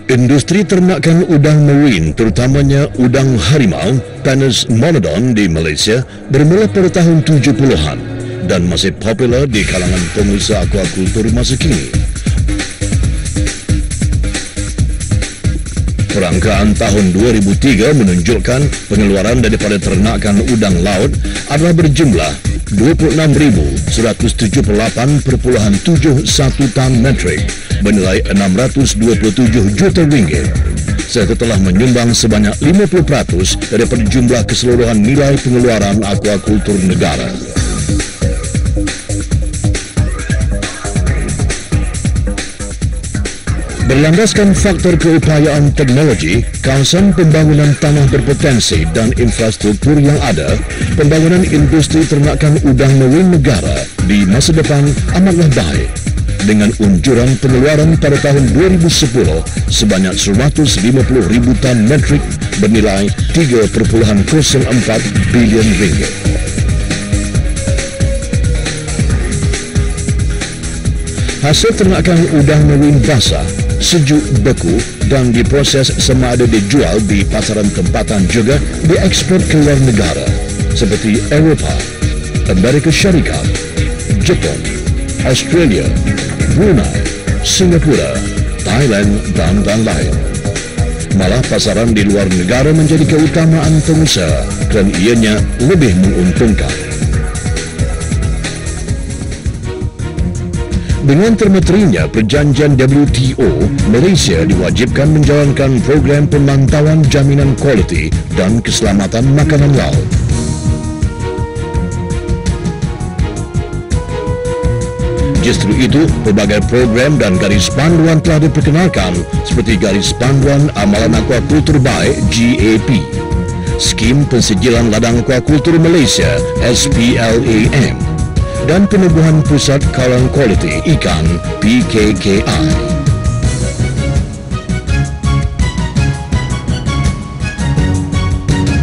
Industri ternakan udang marine, terutamanya udang harimau, Penis monodon di Malaysia, bermula pada tahun 70-an dan masih popular di kalangan pengusaha akuakultur masa kini. Perangkaan tahun 2003 menunjukkan pengeluaran daripada ternakan udang laut adalah berjumlah 26,178,71 tan metrik bernilai 627 juta ringgit, serta telah menyumbang sebanyak 50% daripada jumlah keseluruhan nilai pengeluaran akuakultur negara. Berlandaskan faktor keupayaan teknologi, kawasan pembangunan tanah berpotensi dan infrastruktur yang ada, pembangunan industri ternakan udang marine negara di masa depan amatlah baik. Dengan unjuran pengeluaran pada tahun 2010 sebanyak 150,000 tan metrik bernilai 3,04 bilion ringgit. Hasil ternakan udang marine basah, sejuk beku dan diproses sama ada dijual di pasaran tempatan juga diekspor ke luar negara seperti Eropah, Amerika Syarikat, Jepun, Australia, Brunei, Singapura, Thailand dan lain. Malah pasaran di luar negara menjadi keutamaan pengusaha kerana ianya lebih menguntungkan. Dengan termeterinya perjanjian WTO, Malaysia diwajibkan menjalankan program pemantauan jaminan kualiti dan keselamatan makanan laut. Justru itu, pelbagai program dan garis panduan telah diperkenalkan seperti Garis Panduan Amalan Akuakultur Baik GAP, Skim Pensijilan Ladang Akuakultur Malaysia SPLAM, dan Penubuhan Pusat Kawalan Kualiti Ikan PKKI.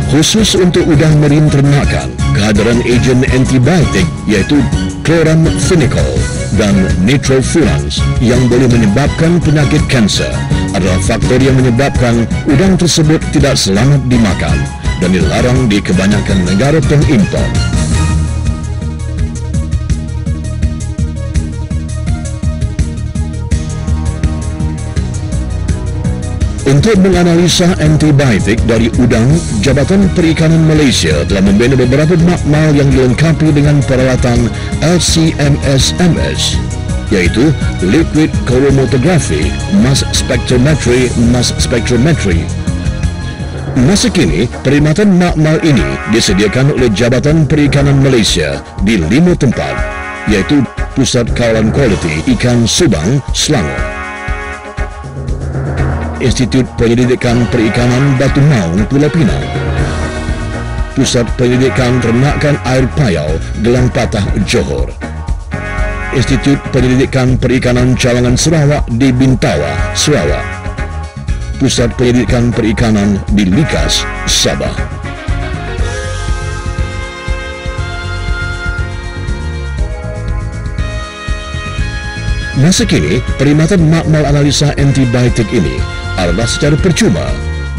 Khusus untuk udang marine ternakan, kehadiran ejen antibiotik iaitu chloramphenicol dan nitrofurans yang boleh menyebabkan penyakit kanser adalah faktor yang menyebabkan udang tersebut tidak selamat dimakan dan dilarang di kebanyakan negara pengimpor. Untuk menganalisa antibiotik dari udang, Jabatan Perikanan Malaysia telah membina beberapa makmal yang dilengkapi dengan peralatan LC-MS, iaitu Liquid Chromatography, Mass Spectrometry. Masa kini, perkhidmatan makmal ini disediakan oleh Jabatan Perikanan Malaysia di 5 tempat, iaitu Pusat Kawalan Kualiti Ikan Subang, Selangor, Institut Penyelidikan Perikanan Batu Maung, Pulau Pinang, Pusat Penyelidikan Ternakan Air Payau, Gelang Patah, Johor, Institut Penyelidikan Perikanan Cawangan Sarawak di Bintawa, Sarawak, Pusat Penyelidikan Perikanan di Likas, Sabah. Masa kini, perkhidmatan makmal analisa antibiotik ini adalah secara percuma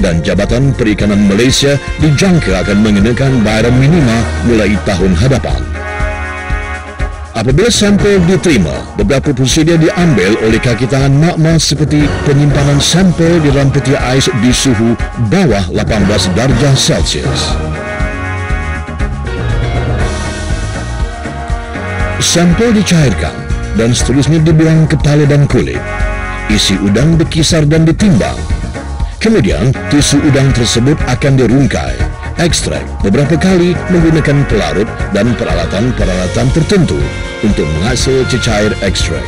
dan Jabatan Perikanan Malaysia dijangka akan mengenakan bayaran minima mulai tahun hadapan. Apabila sampel diterima, beberapa prosedur diambil oleh kaki tangan makmal seperti penyimpanan sampel di dalam peti ais di suhu bawah 18 darjah Celsius. Sampel dicairkan dan seterusnya dibuang kepala dan kulit. Isi udang dikisar dan ditimbang. Kemudian, tisu udang tersebut akan dirungkai, ekstrak beberapa kali menggunakan pelarut dan peralatan-peralatan tertentu untuk menghasil cecair ekstrak.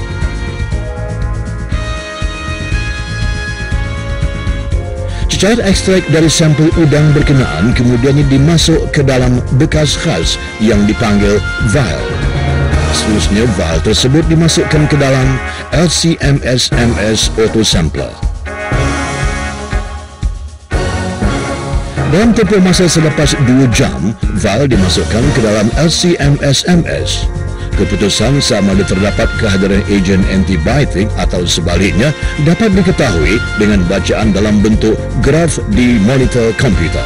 Cecair ekstrak dari sampel udang berkenaan kemudiannya dimasuk ke dalam bekas khas yang dipanggil vial. Seterusnya, vial tersebut dimasukkan ke dalam LC-MS Autosampler. Dalam tempoh masa selepas 2 jam, vial dimasukkan ke dalam LC-MS. Keputusan sama ada terdapat kehadiran ejen antibiotik atau sebaliknya dapat diketahui dengan bacaan dalam bentuk graf di monitor komputer.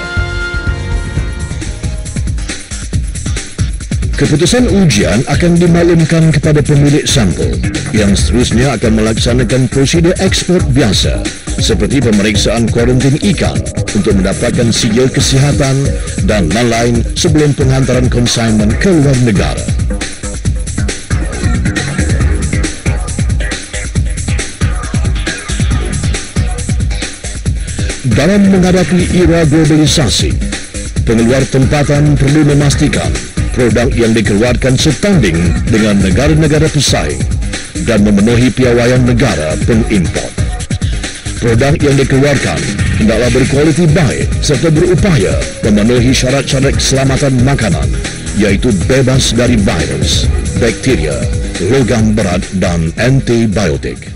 Keputusan ujian akan dimaklumkan kepada pemilik sampel yang seterusnya akan melaksanakan prosedur ekspor biasa seperti pemeriksaan kuarantin ikan untuk mendapatkan sijil kesihatan dan lain-lain sebelum penghantaran konsignmen ke luar negara. Dalam menghadapi era globalisasi, pengeluar tempatan perlu memastikan produk yang dikeluarkan setanding dengan negara-negara pesaing dan memenuhi piawaian negara pengimport. Produk yang dikeluarkan hendaklah berkualiti baik serta berupaya memenuhi syarat-syarat keselamatan makanan, iaitu bebas dari virus, bakteria, logam berat dan antibiotik.